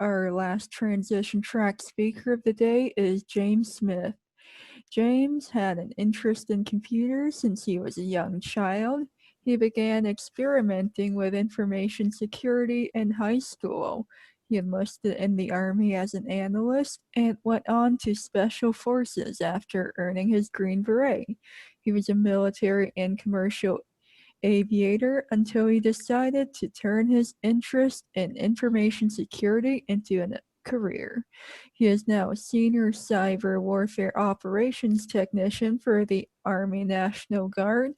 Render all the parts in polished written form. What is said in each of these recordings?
Our last transition track speaker of the day is James Smith. James had an interest in computers since he was a young child. He began experimenting with information security in high school. He enlisted in the Army as an analyst and went on to Special Forces after earning his Green Beret. He was a military and commercial aviator until he decided to turn his interest in information security into a career. He is now a senior cyber warfare operations technician for the Army National Guard.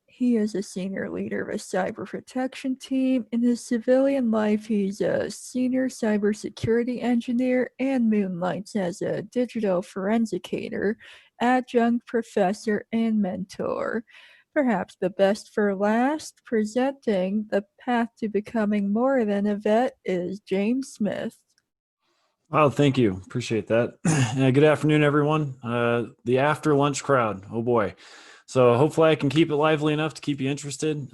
He is a senior leader of a cyber protection team. In his civilian life, he's a senior cybersecurity engineer and moonlights as a digital forensicator, adjunct professor, and mentor. Perhaps the best for last, presenting the path to becoming more than a vet, is James Smith. Oh, thank you. Appreciate that. Good afternoon, everyone. The after lunch crowd. Oh boy. So hopefully I can keep it lively enough to keep you interested.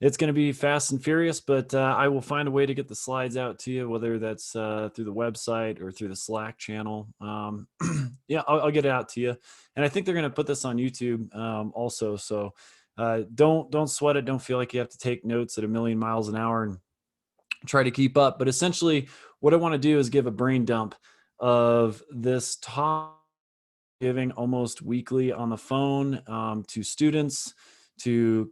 It's going to be fast and furious, but I will find a way to get the slides out to you, whether that's through the website or through the Slack channel. Yeah, I'll get it out to you. And I think they're going to put this on YouTube also. So don't sweat it. Don't feel like you have to take notes at 1,000,000 miles an hour and try to keep up. But essentially, what I want to do is give a brain dump of this talk giving almost weekly on the phone to students, to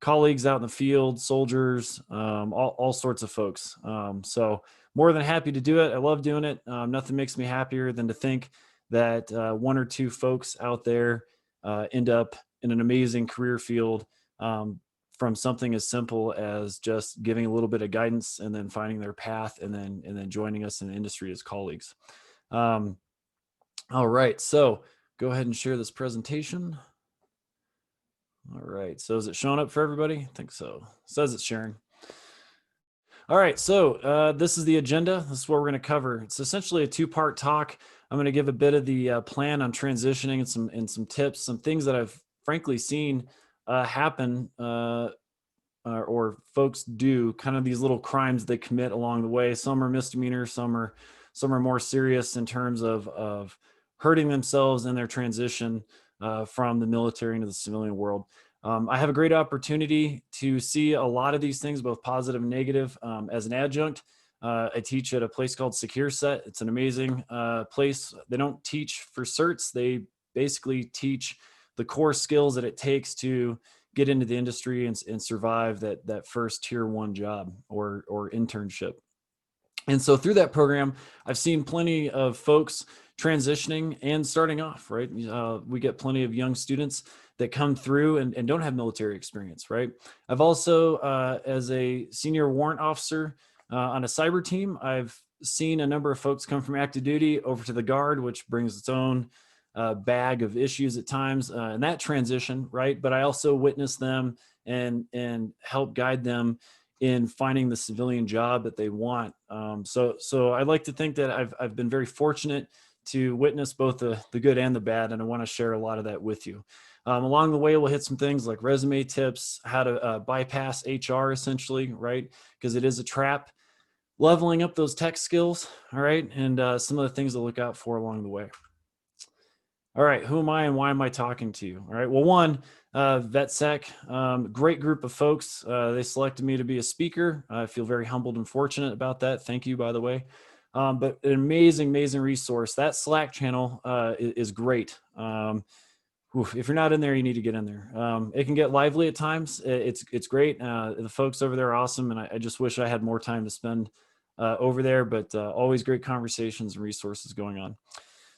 colleagues out in the field, soldiers, all sorts of folks. So more than happy to do it. I love doing it. Nothing makes me happier than to think that one or two folks out there end up in an amazing career field from something as simple as just giving a little bit of guidance and then finding their path and then joining us in the industry as colleagues. All right, so go ahead and share this presentation. All right, so is it showing up for everybody? I think so. It says it's sharing. All right, so this is the agenda. This is what we're going to cover. It's essentially a two-part talk. I'm going to give a bit of the plan on transitioning and some tips, some things that I've frankly seen happen or folks do, kind of these little crimes they commit along the way. Some are misdemeanors, some are more serious in terms of hurting themselves in their transition from the military into the civilian world. I have a great opportunity to see a lot of these things, both positive and negative, as an adjunct. I teach at a place called Certs. It's an amazing place. They don't teach for certs. They basically teach the core skills that it takes to get into the industry and survive that first tier 1 job or internship. And so through that program, I've seen plenty of folks transitioning and starting off, right? We get plenty of young students that come through and don't have military experience, right? I've also, as a senior warrant officer on a cyber team, I've seen a number of folks come from active duty over to the Guard, which brings its own bag of issues at times in that transition, right? But I also witness them and help guide them in finding the civilian job that they want. So I like to think that I've been very fortunate to witness both the good and the bad, and I want to share a lot of that with you. Along the way, we'll hit some things like resume tips, how to bypass HR essentially, right? Because it is a trap. Leveling up those tech skills, all right? And some of the things to look out for along the way. All right, who am I and why am I talking to you? All right, well, one, VetSec, great group of folks. They selected me to be a speaker. I feel very humbled and fortunate about that. Thank you, by the way. But an amazing resource. That Slack channel is great. If you're not in there, you need to get in there. It can get lively at times. It's great. The folks over there are awesome, and I just wish I had more time to spend over there, but always great conversations and resources going on.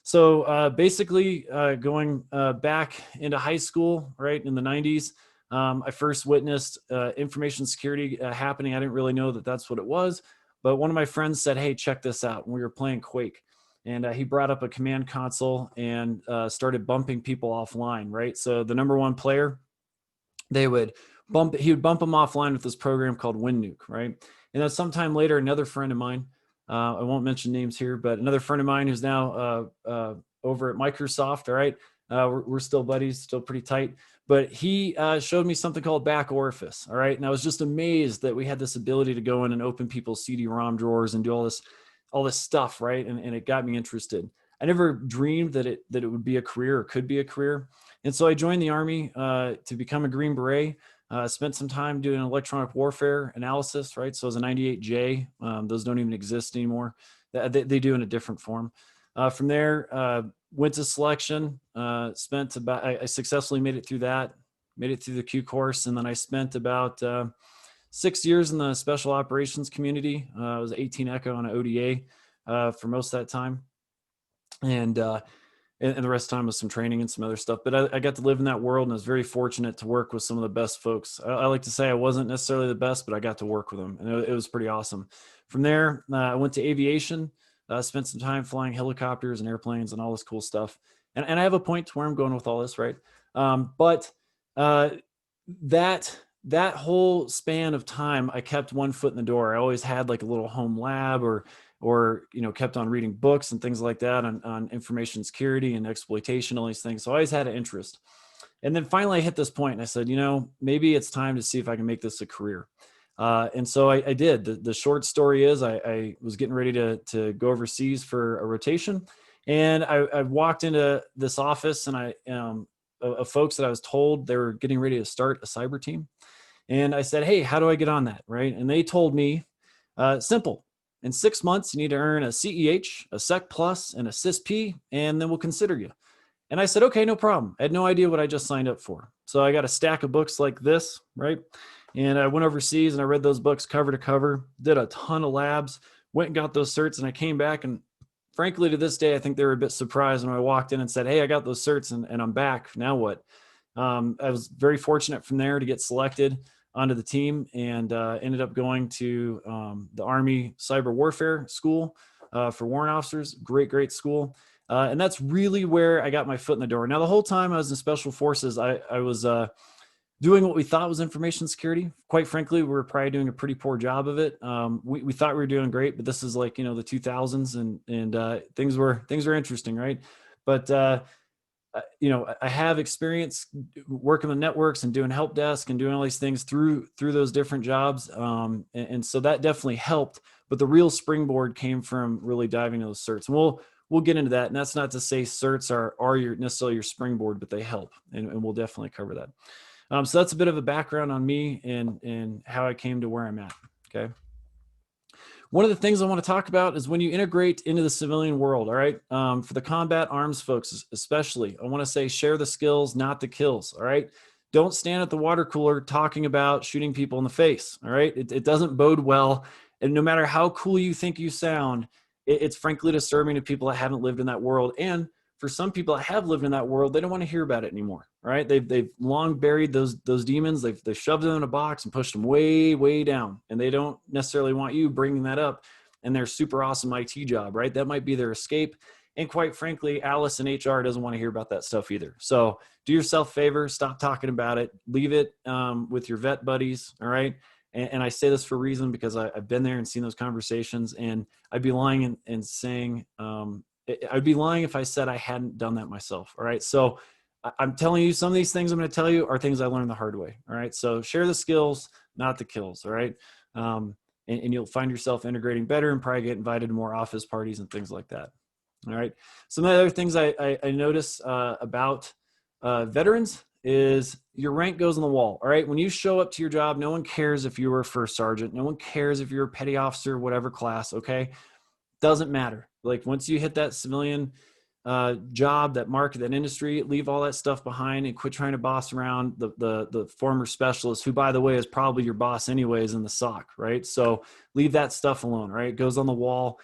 So basically going back into high school, right, in the 90s, I first witnessed information security happening. I didn't really know that that's what it was, but one of my friends said, hey, check this out. And we were playing Quake. And he brought up a command console and started bumping people offline, right? So the number one player, he would bump them offline with this program called WinNuke, right? And then sometime later, another friend of mine, I won't mention names here, but another friend of mine who's now over at Microsoft, all right, We're still buddies, still pretty tight. But he showed me something called back orifice. All right. And I was just amazed that we had this ability to go in and open people's CD-ROM drawers and do all this stuff. Right. And it got me interested. I never dreamed that it would be a career or could be a career. And so I joined the Army to become a Green Beret. Spent some time doing electronic warfare analysis, right? So it was a 98J. Those don't even exist anymore. They do in a different form. From there, went to selection, spent about, I successfully made it through that, made it through the Q course. And then I spent about 6 years in the special operations community. I was 18 Echo on an ODA for most of that time. And the rest of the time was some training and some other stuff. But I got to live in that world, and I was very fortunate to work with some of the best folks. I like to say I wasn't necessarily the best, but I got to work with them, and it was pretty awesome. From there, I went to aviation, spent some time flying helicopters and airplanes and all this cool stuff. And I have a point to where I'm going with all this, right? But that whole span of time, I kept one foot in the door. I always had like a little home lab or kept on reading books and things like that on information security and exploitation, all these things. So I always had an interest. And then finally I hit this point and I said, maybe it's time to see if I can make this a career. And so I did. The short story is I was getting ready to go overseas for a rotation. And I walked into this office and of folks that I was told they were getting ready to start a cyber team. And I said, hey, how do I get on that? Right. And they told me, simple. In 6 months, you need to earn a CEH, a Sec Plus, and a CISP, and then we'll consider you. And I said, okay, no problem. I had no idea what I just signed up for. So I got a stack of books like this, right? And I went overseas and I read those books cover to cover, did a ton of labs, went and got those certs, and I came back. And frankly, to this day, I think they were a bit surprised when I walked in and said, hey, I got those certs and I'm back. Now what? I was very fortunate from there to get selected onto the team and ended up going to the Army Cyber Warfare School for warrant officers. Great school. And that's really where I got my foot in the door. Now, the whole time I was in Special Forces, I was doing what we thought was information security. Quite frankly, we were probably doing a pretty poor job of it. We thought we were doing great, but this is like, the 2000s and things were interesting, right? But I have experience working with networks and doing help desk and doing all these things through those different jobs. And so that definitely helped, but the real springboard came from really diving into those certs. And we'll get into that. And that's not to say certs are necessarily your springboard, but they help. And we'll definitely cover that. So that's a bit of a background on me and how I came to where I'm at. Okay. One of the things I want to talk about is when you integrate into the civilian world, all right? For the combat arms folks, especially, I want to say share the skills, not the kills, all right? Don't stand at the water cooler talking about shooting people in the face, all right? It doesn't bode well. And no matter how cool you think you sound, it's frankly disturbing to people that haven't lived in that world. And for some people that have lived in that world, they don't want to hear about it anymore, right? They've long buried those demons. They've shoved them in a box and pushed them way down, and they don't necessarily want you bringing that up in their super awesome IT job, right? That might be their escape. And quite frankly, Alice in HR doesn't want to hear about that stuff either. So do yourself a favor, stop talking about it, leave it with your vet buddies, all right? And I say this for a reason because I've been there and seen those conversations, and I'd be lying and saying, I'd be lying if I said I hadn't done that myself. All right. So I'm telling you, some of these things I'm going to tell you are things I learned the hard way. All right. So share the skills, not the kills. All right. And you'll find yourself integrating better and probably get invited to more office parties and things like that. All right. Some of the other things I notice about veterans is your rank goes on the wall. All right. When you show up to your job, no one cares if you were a first sergeant. No one cares if you're a petty officer, whatever class. Okay. Doesn't matter. Like once you hit that civilian job, that market, that industry, leave all that stuff behind and quit trying to boss around the former specialist, who, by the way, is probably your boss anyways in the SOC, right? So leave that stuff alone, right? It goes on the wall.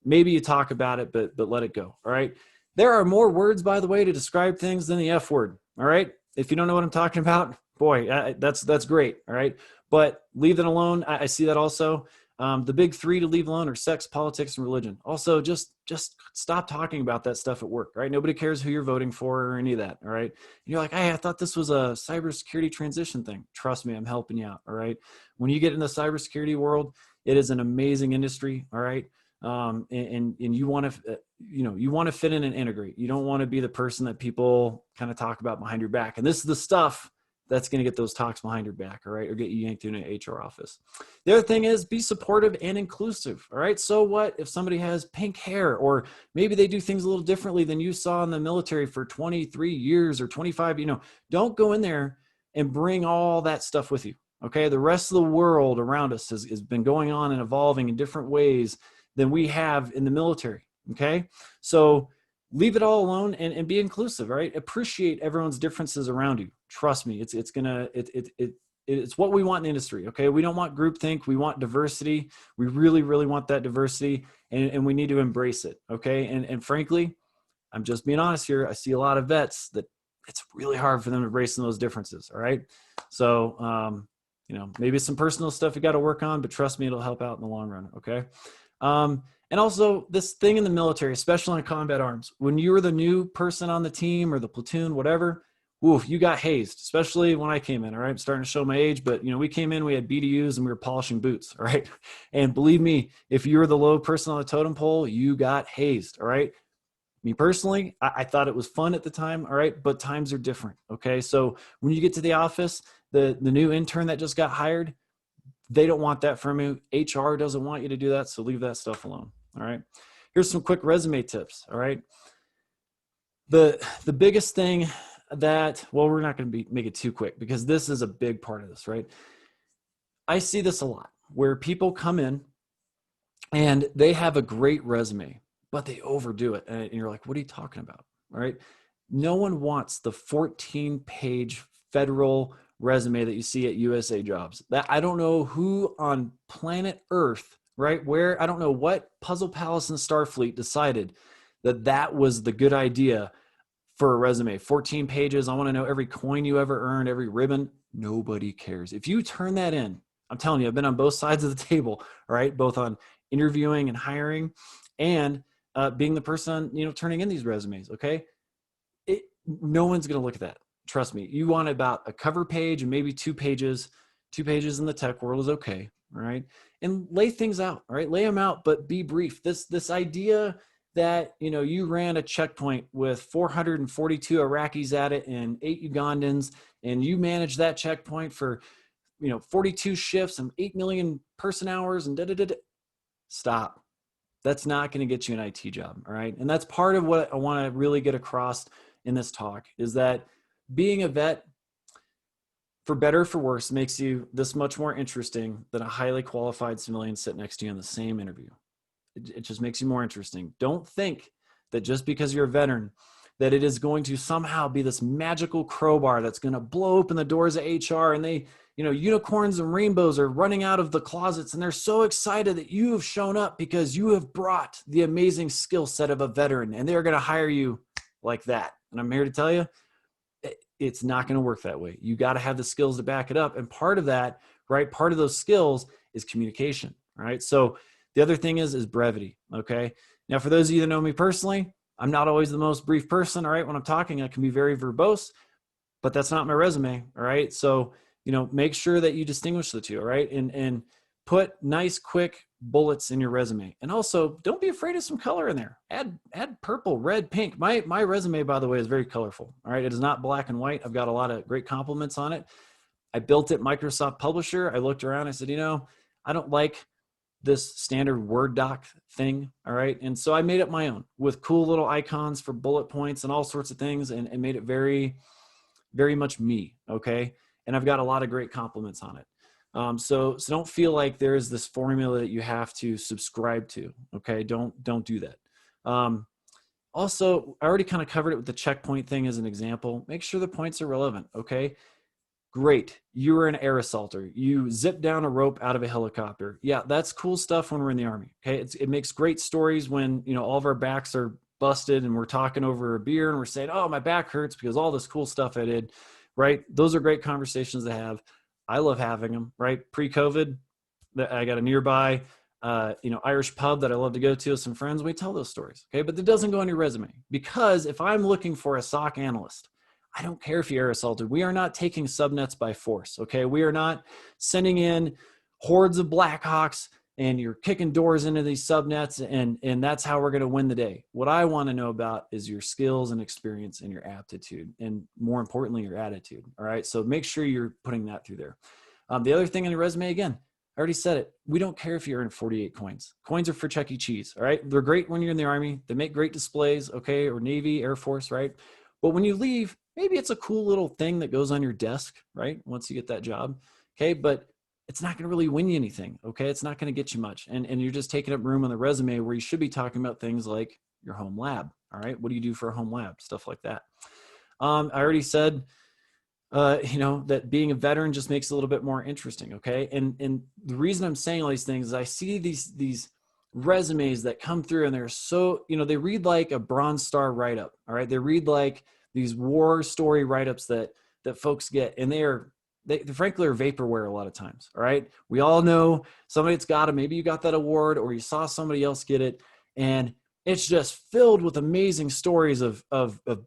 Maybe you talk about it, but let it go, all right? There are more words, by the way, to describe things than the F word, all right? If you don't know what I'm talking about, boy, that's great, all right? But leave it alone. I see that also. The big three to leave alone are sex, politics, and religion. Also, just stop talking about that stuff at work, right? Nobody cares who you're voting for or any of that, all right? And you're like, hey, I thought this was a cybersecurity transition thing. Trust me, I'm helping you out, all right? When you get in the cybersecurity world, it is an amazing industry, all right? and you want to, you want to fit in and integrate. You don't want to be the person that people kind of talk about behind your back. And this is the stuff that's going to get those talks behind your back, all right, or get you yanked into an HR office. The other thing is be supportive and inclusive, all right? So what if somebody has pink hair, or maybe they do things a little differently than you saw in the military for 23 years or 25, don't go in there and bring all that stuff with you, okay? The rest of the world around us has been going on and evolving in different ways than we have in the military, okay? So leave it all alone and be inclusive, right? Appreciate everyone's differences around you. Trust me, it's what we want in the industry, okay? We don't want groupthink, we want diversity. We really, really want that diversity, and we need to embrace it, okay? And frankly, I'm just being honest here, I see a lot of vets that it's really hard for them to embrace those differences, all right? So, maybe some personal stuff you got to work on, but trust me, it'll help out in the long run, okay? And also this thing in the military, especially in combat arms, when you were the new person on the team or the platoon, whatever, oof, you got hazed, especially when I came in, all right? I'm starting to show my age, but we came in, we had BDUs and we were polishing boots, all right? And believe me, if you were the low person on the totem pole, you got hazed, all right? Me personally, I thought it was fun at the time, all right? But times are different, okay? So when you get to the office, the new intern that just got hired, they don't want that from you. HR doesn't want you to do that, so leave that stuff alone, all right? Here's some quick resume tips, all right? The biggest thing that, well, we're not going to make it too quick because this is a big part of this, right? I see this a lot where people come in and they have a great resume, but they overdo it. And you're like, what are you talking about, all right? No one wants the 14-page federal resume that you see at USA Jobs. That I don't know who on planet Earth, right? Where, I don't know what Puzzle Palace and Starfleet decided that was the good idea for a resume. 14 pages. I want to know every coin you ever earned, every ribbon. Nobody cares. If you turn that in, I'm telling you, I've been on both sides of the table, all right? Both on interviewing and hiring and being the person, turning in these resumes, okay? No one's going to look at that. Trust me. You want about a cover page and maybe 2 pages. 2 pages in the tech world is okay, all right? And lay things out, all right? Lay them out, but be brief. This idea that, you ran a checkpoint with 442 Iraqis at it and 8 Ugandans, and you managed that checkpoint for, 42 shifts and 8 million person hours and da-da-da-da. Stop. That's not going to get you an IT job, all right? And that's part of what I want to really get across in this talk is that being a vet, for better or for worse, makes you this much more interesting than a highly qualified civilian sitting next to you in the same interview. It just makes you more interesting. Don't think that just because you're a veteran, that it is going to somehow be this magical crowbar that's going to blow open the doors of HR and they, unicorns and rainbows are running out of the closets and they're so excited that you have shown up because you have brought the amazing skill set of a veteran and they're going to hire you like that. And I'm here to tell you, it's not going to work that way. You got to have the skills to back it up. And part of that, right, part of those skills is communication, right? So the other thing is brevity, okay? Now, for those of you that know me personally, I'm not always the most brief person, all right? When I'm talking, I can be very verbose, but that's not my resume, all right? So, make sure that you distinguish the two, all right? And put nice, quick bullets in your resume. And also, don't be afraid of some color in there. Add purple, red, pink. My resume, by the way, is very colorful, all right? It is not black and white. I've got a lot of great compliments on it. I built it Microsoft Publisher. I looked around, I said, I don't like this standard Word doc thing, all right? And so I made up my own with cool little icons for bullet points and all sorts of things and made it very, very much me, okay? And I've got a lot of great compliments on it. So don't feel like there's this formula that you have to subscribe to, okay? Don't do that. Also, I already kind of covered it with the checkpoint thing as an example. Make sure the points are relevant, okay? Great. You were an air assaulter. You zipped down a rope out of a helicopter. Yeah, that's cool stuff when we're in the Army. Okay. It makes great stories when, all of our backs are busted and we're talking over a beer and we're saying, oh, my back hurts because all this cool stuff I did. Right. Those are great conversations to have. I love having them. Right. Pre-COVID, I got a nearby, Irish pub that I love to go to with some friends. We tell those stories. Okay. But that doesn't go on your resume because if I'm looking for a SOC analyst, I don't care if you're air assaulted. We are not taking subnets by force, okay? We are not sending in hordes of Blackhawks and you're kicking doors into these subnets, and that's how we're going to win the day. What I want to know about is your skills and experience and your aptitude, and more importantly, your attitude. All right. So make sure you're putting that through there. The other thing on your resume, again, I already said it. We don't care if you earn 48 coins. Coins are for Chuck E. Cheese. All right. They're great when you're in the Army. They make great displays. Okay. Or Navy, Air Force. Right. But when you leave, maybe it's a cool little thing that goes on your desk, right? Once you get that job. Okay. But it's not going to really win you anything. Okay. It's not going to get you much. And you're just taking up room on the resume where you should be talking about things like your home lab. All right. What do you do for a home lab? Stuff like that. I already said, that being a veteran just makes it a little bit more interesting. Okay. And the reason I'm saying all these things is I see these resumes that come through, and they're so, they read like a Bronze Star write-up. All right. They read like these war story write-ups that folks get, and they frankly are vaporware a lot of times. All right. We all know somebody that's got it. Maybe you got that award, or you saw somebody else get it, and it's just filled with amazing stories of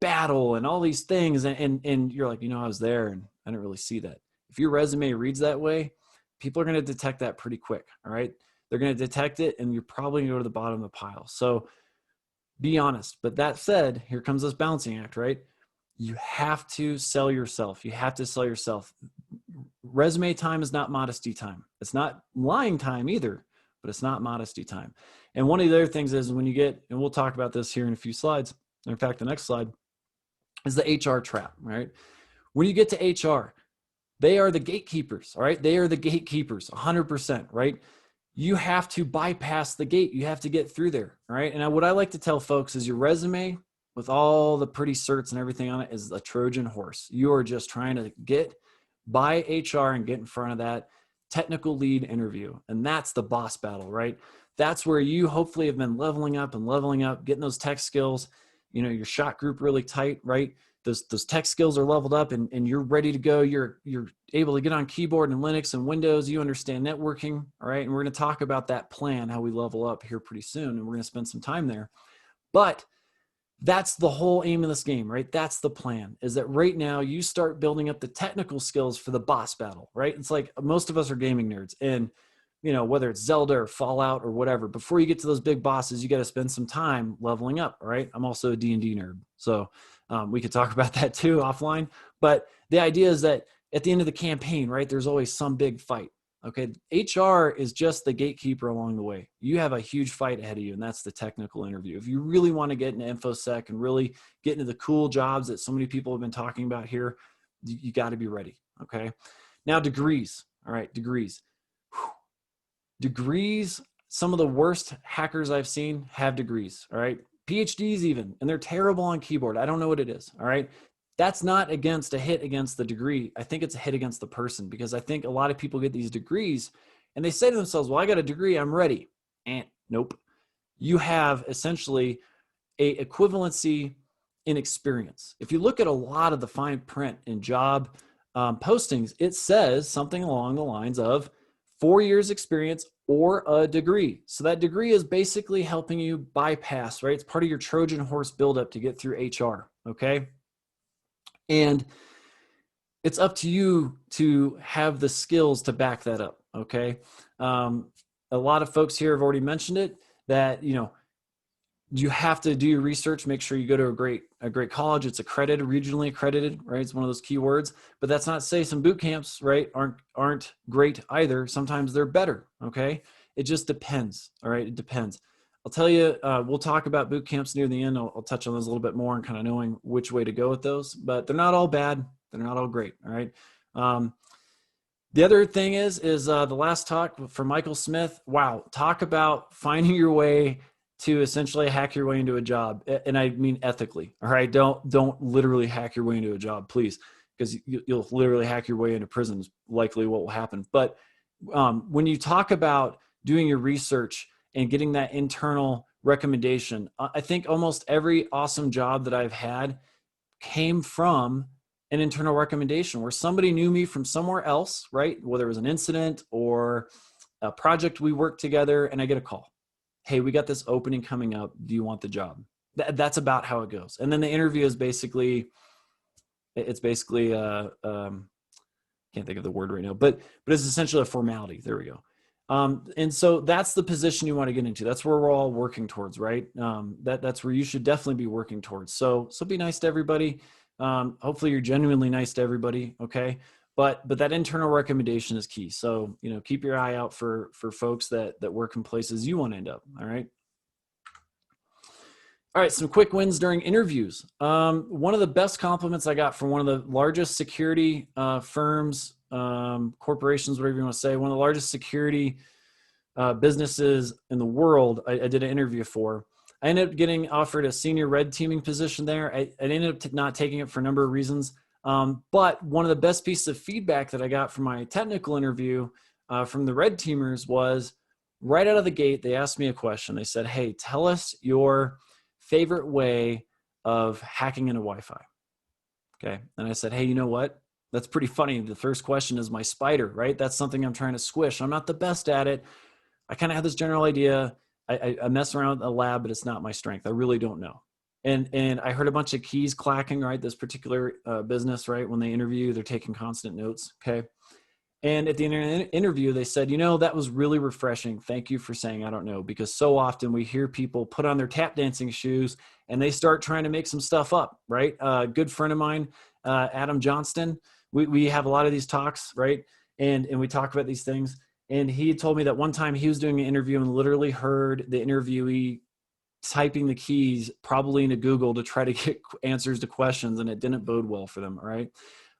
battle and all these things. And you're like, I was there and I didn't really see that. If your resume reads that way, people are going to detect that pretty quick. All right. They're going to detect it, and you're probably going to go to the bottom of the pile. So be honest. But that said, here comes this balancing act, right? You have to sell yourself. You have to sell yourself. Resume time is not modesty time. It's not lying time either, but it's not modesty time. And one of the other things is when you get, and we'll talk about this here in a few slides. In fact, the next slide is the HR trap, right? When you get to HR, they are the gatekeepers, all right? They are the gatekeepers, 100%, right? You have to bypass the gate. You have to get through there, all right? And what I like to tell folks is your resume with all the pretty certs and everything on it is a Trojan horse. You are just trying to get by HR and get in front of that technical lead interview. And that's the boss battle, right? That's where you hopefully have been leveling up, getting those tech skills, your shot group really tight, right? Those tech skills are leveled up, and you're ready to go. You're able to get on keyboard and Linux and Windows. You understand networking, all right? And we're going to talk about that plan, how we level up here pretty soon. And we're going to spend some time there. But that's the whole aim of this game, right? That's the plan, is that right now you start building up the technical skills for the boss battle, right? It's like most of us are gaming nerds, and whether it's Zelda or Fallout or whatever, before you get to those big bosses, you got to spend some time leveling up, right? I'm also a D&D nerd. So we could talk about that too offline. But the idea is that at the end of the campaign, right, there's always some big fight. Okay. HR is just the gatekeeper along the way. You have a huge fight ahead of you, and that's the technical interview. If you really want to get into InfoSec and really get into the cool jobs that so many people have been talking about here, you got to be ready. Okay. Now, degrees. All right. Degrees. Whew. Degrees. Some of the worst hackers I've seen have degrees. All right. PhDs even, and they're terrible on keyboard. I don't know what it is. All right. That's not against a hit against the degree. I think it's a hit against the person, because I think a lot of people get these degrees and they say to themselves, well, I got a degree, I'm ready. And nope. You have essentially a equivalency in experience. If you look at a lot of the fine print in job postings, it says something along the lines of 4 years experience or a degree. So that degree is basically helping you bypass, right? It's part of your Trojan horse buildup to get through HR. Okay. And it's up to you to have the skills to back that up. Okay. A lot of folks here have already mentioned it, that, you have to do your research, make sure you go to a great college. It's accredited, regionally accredited, right? It's one of those key words, but that's not to say some boot camps, right, aren't great either. Sometimes they're better. Okay. It just depends. All right. It depends. I'll tell you, we'll talk about boot camps near the end. I'll touch on those a little bit more and kind of knowing which way to go with those, but they're not all bad. They're not all great. All right. The other thing is the last talk from Michael Smith. Wow. Talk about finding your way to essentially hack your way into a job. And I mean ethically. All right. Don't literally hack your way into a job, please, because you'll literally hack your way into prison is likely what will happen. But when you talk about doing your research and getting that internal recommendation, I think almost every awesome job that I've had came from an internal recommendation where somebody knew me from somewhere else, right? Whether it was an incident or a project we worked together, and I get a call. Hey, we got this opening coming up. Do you want the job? That's about how it goes. And then the interview is basically, can't think of the word right now, but it's essentially a formality. There we go. And so that's the position you want to get into. That's where we're all working towards, right? That's where you should definitely be working towards. So be nice to everybody. Hopefully you're genuinely nice to everybody. Okay. But that internal recommendation is key. So, keep your eye out for folks that work in places you want to end up. All right. All right, some quick wins during interviews. One of the best compliments I got from one of the largest security firms, corporations, whatever you want to say, one of the largest security businesses in the world, I did an interview for. I ended up getting offered a senior red teaming position there. I ended up not taking it for a number of reasons. But one of the best pieces of feedback that I got from my technical interview from the red teamers was right out of the gate, they asked me a question. They said, hey, tell us your favorite way of hacking into Wi-Fi. Okay. And I said, hey, you know what? That's pretty funny. The first question is my spider, right? That's something I'm trying to squish. I'm not the best at it. I kind of have this general idea. I mess around in the lab, but it's not my strength. I really don't know. And I heard a bunch of keys clacking, right? This particular business, right? When they interview, they're taking constant notes. Okay. And at the interview, they said, that was really refreshing. Thank you for saying, I don't know, because so often we hear people put on their tap dancing shoes and they start trying to make some stuff up, right? A good friend of mine, Adam Johnston, we have a lot of these talks, right? And we talk about these things. And he told me that one time he was doing an interview and literally heard the interviewee typing the keys probably into Google to try to get answers to questions, and it didn't bode well for them, right?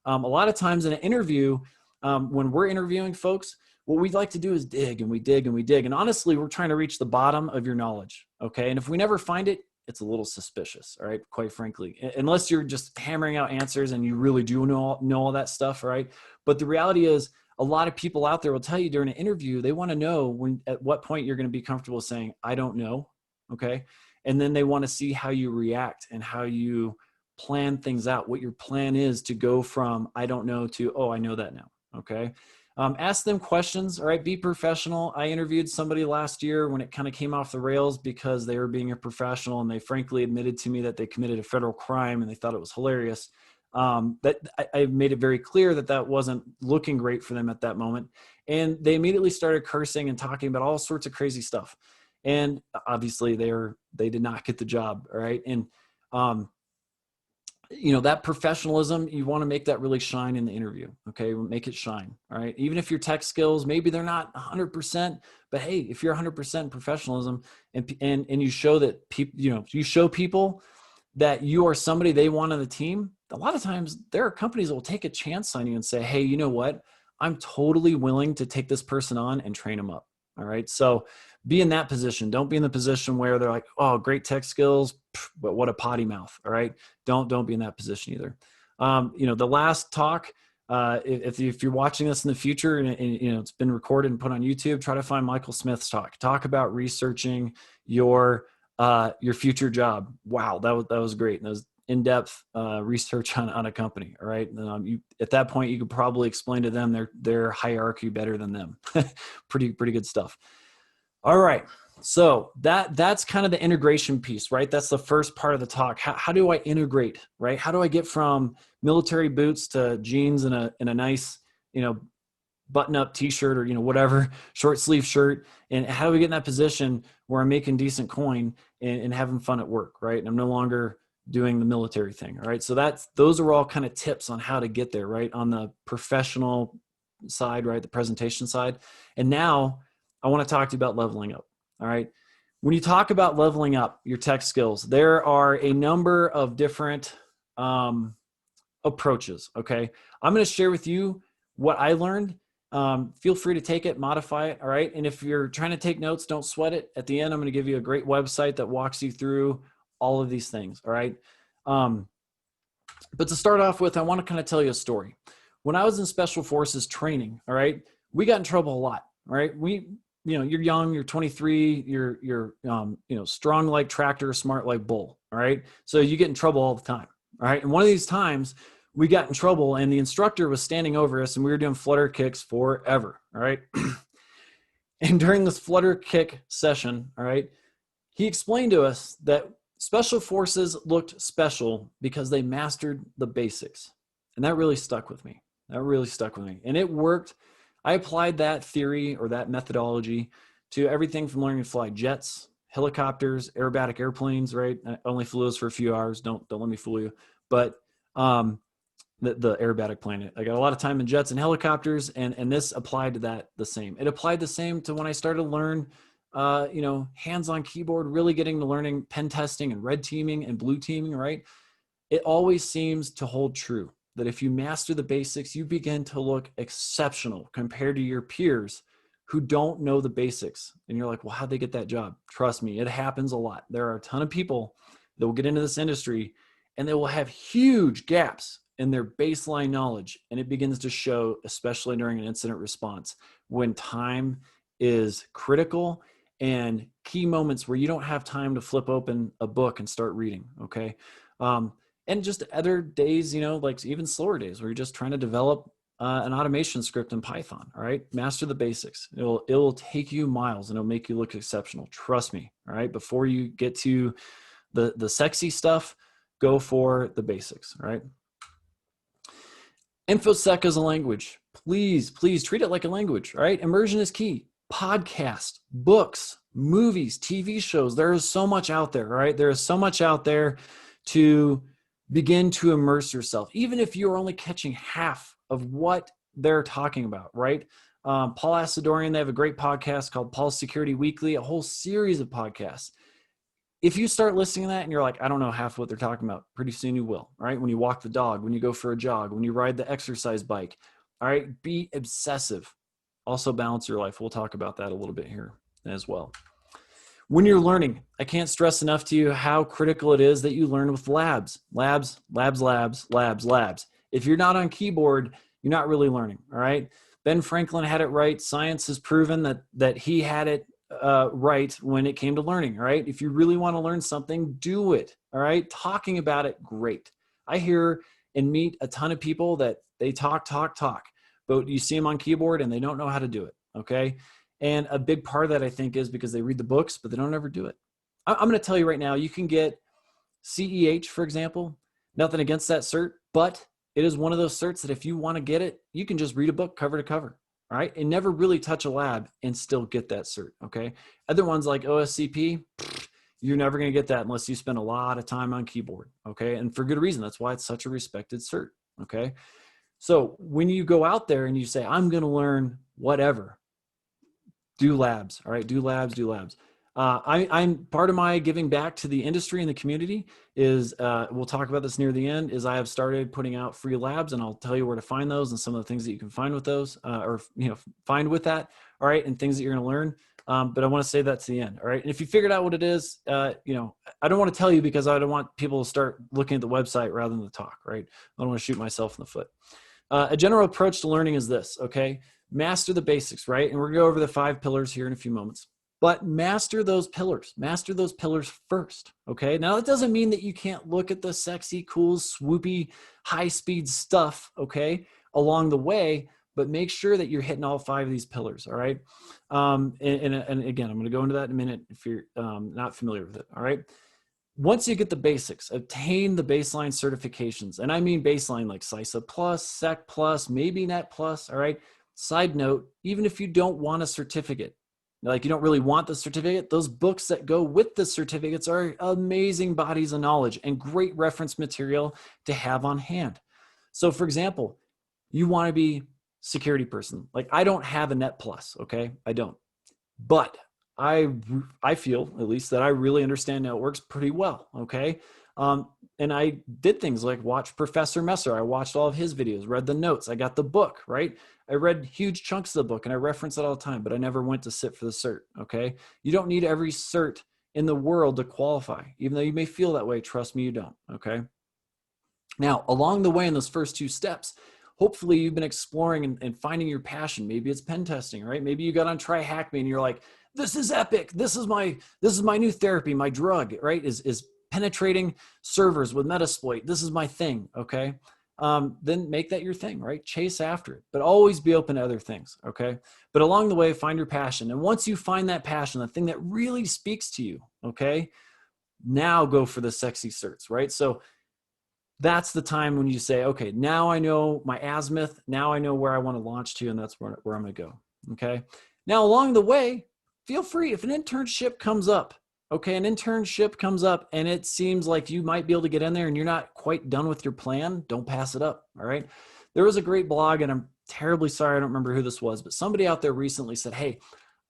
A lot of times in an interview, when we're interviewing folks, what we'd like to do is dig and we dig and we dig. And honestly, we're trying to reach the bottom of your knowledge. Okay. And if we never find it, it's a little suspicious. All right. Quite frankly, unless you're just hammering out answers and you really do know all that stuff. Right. But the reality is a lot of people out there will tell you during an interview, they want to know at what point you're going to be comfortable saying, I don't know. Okay. And then they want to see how you react and how you plan things out, what your plan is to go from, I don't know to, oh, I know that now. Okay. Ask them questions. All right. Be professional. I interviewed somebody last year when it kind of came off the rails because they were being a professional and they frankly admitted to me that they committed a federal crime and they thought it was hilarious. That I made it very clear that wasn't looking great for them at that moment. And they immediately started cursing and talking about all sorts of crazy stuff. And obviously they did not get the job. All right. And, that professionalism, you want to make that really shine in the interview. Okay. Make it shine. All right. Even if your tech skills, maybe they're not 100%, but hey, if you're 100% professionalism and you show that people, you show people that you are somebody they want on the team, a lot of times there are companies that will take a chance on you and say, hey, you know what? I'm totally willing to take this person on and train them up. All right. So be in that position. Don't be in the position where they're like, oh, great tech skills, but what a potty mouth. All right. Don't be in that position either. The last talk, if you're watching this in the future and it's been recorded and put on YouTube, try to find Michael Smith's talk about researching your future job. Wow. That was great. And that was in-depth research on a company. All right. At that point, you could probably explain to them their hierarchy better than them. pretty good stuff. All right. So that's kind of the integration piece, right? That's the first part of the talk. How do I integrate, right? How do I get from military boots to jeans and a nice, button-up t-shirt or, whatever, short sleeve shirt? And how do we get in that position where I'm making decent coin and having fun at work, right? And I'm no longer doing the military thing. All right. So those are all kind of tips on how to get there, right? On the professional side, right? The presentation side. And now I want to talk to you about leveling up. All right. When you talk about leveling up your tech skills, there are a number of different approaches. Okay. I'm going to share with you what I learned. Feel free to take it, modify it. All right. And if you're trying to take notes, don't sweat it. At the end, I'm going to give you a great website that walks you through all of these things. All right. But to start off with, I want to kind of tell you a story. When I was in Special Forces training, all right, we got in trouble a lot. All right. You're young, you're 23, you're strong like tractor, smart like bull. All right. So you get in trouble all the time. All right. And one of these times we got in trouble and the instructor was standing over us and we were doing flutter kicks forever. All right. And during this flutter kick session, all right, he explained to us that Special Forces looked special because they mastered the basics. And that really stuck with me. And it worked. I applied that theory or that methodology to everything from learning to fly jets, helicopters, aerobatic airplanes, right? I only flew those for a few hours. Don't let me fool you. But the aerobatic plane, I got a lot of time in jets and helicopters, and this applied to that the same. It applied the same to when I started to learn, hands-on keyboard, really getting to learning pen testing and red teaming and blue teaming, right? It always seems to hold true that if you master the basics, you begin to look exceptional compared to your peers who don't know the basics. And you're like, well, how'd they get that job? Trust me, it happens a lot. There are a ton of people that will get into this industry and they will have huge gaps in their baseline knowledge. And it begins to show, especially during an incident response, when time is critical and key moments where you don't have time to flip open a book and start reading, okay? And just other days, like even slower days where you're just trying to develop an automation script in Python, all right? Master the basics. It'll take you miles and it'll make you look exceptional. Trust me, all right? Before you get to the sexy stuff, go for the basics, all right? InfoSec is a language. Please treat it like a language, all right? Immersion is key. Podcast, books, movies, TV shows. There is so much out there, all right? There is so much out there to begin to immerse yourself, even if you're only catching half of what they're talking about, right? Paul Asadorian, they have a great podcast called Paul's Security Weekly, a whole series of podcasts. If you start listening to that and you're like, I don't know half what they're talking about, pretty soon you will, right? When you walk the dog, when you go for a jog, when you ride the exercise bike, all right? Be obsessive. Also balance your life. We'll talk about that a little bit here as well. When you're learning, I can't stress enough to you how critical it is that you learn with labs. Labs. If you're not on keyboard, you're not really learning, all right? Ben Franklin had it right. Science has proven that he had it right when it came to learning, all right? If you really want to learn something, do it, all right? Talking about it, great. I hear and meet a ton of people that they talk, but you see them on keyboard and they don't know how to do it, okay? And a big part of that, I think, is because they read the books, but they don't ever do it. I'm going to tell you right now, you can get CEH, for example. Nothing against that cert, but it is one of those certs that if you want to get it, you can just read a book cover to cover, all right? And never really touch a lab and still get that cert, okay? Other ones like OSCP, you're never going to get that unless you spend a lot of time on keyboard, okay? And for good reason. That's why it's such a respected cert, okay? So when you go out there and you say, I'm going to learn whatever, do labs, all right? Do labs. I'm part of my giving back to the industry and the community is, we'll talk about this near the end, is I have started putting out free labs, and I'll tell you where to find those and some of the things that you can find with those, find with that, all right, and things that you're going to learn. But I want to say that to the end, all right? And if you figured out what it is, I don't want to tell you because I don't want people to start looking at the website rather than the talk, right? I don't want to shoot myself in the foot. A general approach to learning is this, okay? Master the basics, right? And we're going to go over the 5 pillars here in a few moments. But master those pillars. Master those pillars first, okay? Now, that doesn't mean that you can't look at the sexy, cool, swoopy, high-speed stuff, okay, along the way, but make sure that you're hitting all 5 of these pillars, all right? And again, I'm going to go into that in a minute if you're not familiar with it, all right? Once you get the basics, obtain the baseline certifications. And I mean baseline like CISA Plus, SEC Plus, maybe Net Plus, all right? Side note, even if you don't want a certificate, like you don't really want the certificate, those books that go with the certificates are amazing bodies of knowledge and great reference material to have on hand. So for example, you want to be security person. Like I don't have a Net Plus, okay? I don't. But I feel at least that I really understand networks pretty well, okay? And I did things like watch Professor Messer. I watched all of his videos, read the notes. I got the book, right? I read huge chunks of the book and I reference it all the time, but I never went to sit for the cert, okay? You don't need every cert in the world to qualify. Even though you may feel that way, trust me, you don't, okay? Now, along the way in those first 2 steps, hopefully you've been exploring and finding your passion. Maybe it's pen testing, right? Maybe you got on Try Hack Me and you're like, this is epic. This is my new therapy, my drug, right? Is penetrating servers with Metasploit. This is my thing, okay? Then make that your thing, right? Chase after it, but always be open to other things, okay? But along the way, find your passion. And once you find that passion, the thing that really speaks to you, okay? Now go for the sexy certs, right? So that's the time when you say, okay, now I know my azimuth. Now I know where I want to launch to, and that's where I'm going to go. Okay. Now, along the way, feel free if an internship comes up. Okay, an internship comes up and it seems like you might be able to get in there and you're not quite done with your plan, don't pass it up. All right. There was a great blog, and I'm terribly sorry, I don't remember who this was, but somebody out there recently said, hey,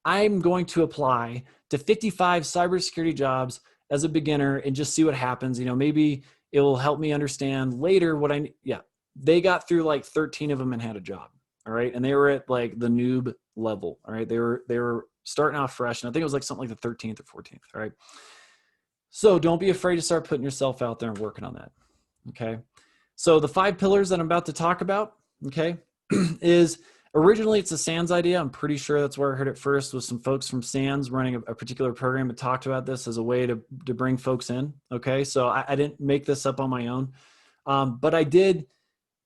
I'm going to apply to 55 cybersecurity jobs as a beginner and just see what happens. Maybe it will help me understand later what they got through like 13 of them and had a job. All right. And they were at like the noob level. All right. They were starting off fresh. And I think it was like something like the 13th or 14th. All right. So don't be afraid to start putting yourself out there and working on that. Okay. So the 5 pillars that I'm about to talk about, okay, is originally it's a SANS idea. I'm pretty sure that's where I heard it first, with some folks from SANS running a particular program and talked about this as a way to bring folks in. Okay. So I didn't make this up on my own. But I did,